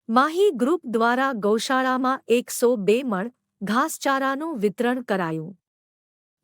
Mahi group દ્વારા ગૌશાળામાં 102 મણ ઘાસચારાનું વિતરણ કરાયું.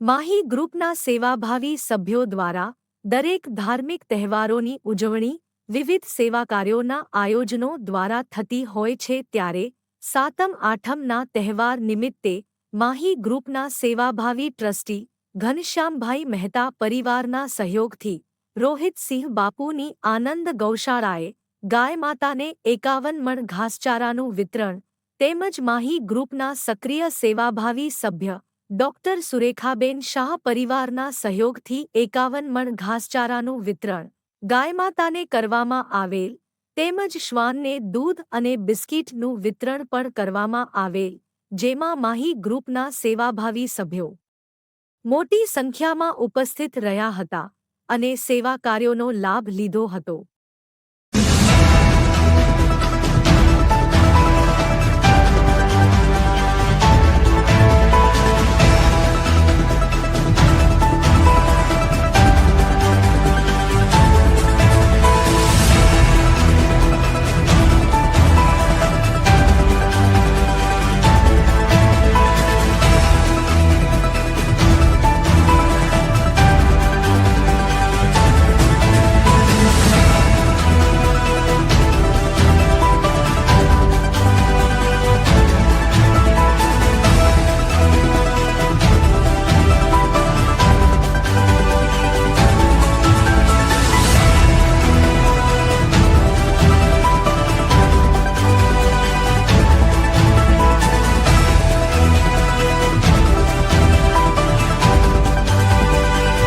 માહી ગ્રુપના સેવાભાવી સભ્યો દ્વારા દરેક ધાર્મિક તહેવારોની ઉજવણી વિવિધ સેવા કાર્યોના આયોજનો દ્વારા થતી હોય છે ત્યારે સાતમ આઠમના તહેવાર નિમિત્તે માહી ગ્રુપના સેવાભાવી ટ્રસ્ટી ઘનશ્યામભાઈ મહેતા પરિવારના સહયોગથી રોહિતસિંહ બાપુની આનંદ ગૌશાળાએ ગાય માતાને 51 મણ ઘાસચારાનું વિતરણ તેમજ માહી ગ્રુપના સક્રિય સેવાભાવી સભ્ય ડોક્ટર સુરેખાબેન શાહ પરિવારના સહયોગથી 51 મણ ઘાસચારાનું વિતરણ ગાયમાતાને કરવામાં આવેલ તેમજ શ્વાનને દૂધ અને બિસ્કિટનું વિતરણ પણ કરવામાં આવેલ જેમાં માહી ગ્રુપના સેવાભાવી સભ્યો મોટી સંખ્યામાં ઉપસ્થિત રહ્યા હતા અને સેવા કાર્યોનો લાભ લીધો હતો.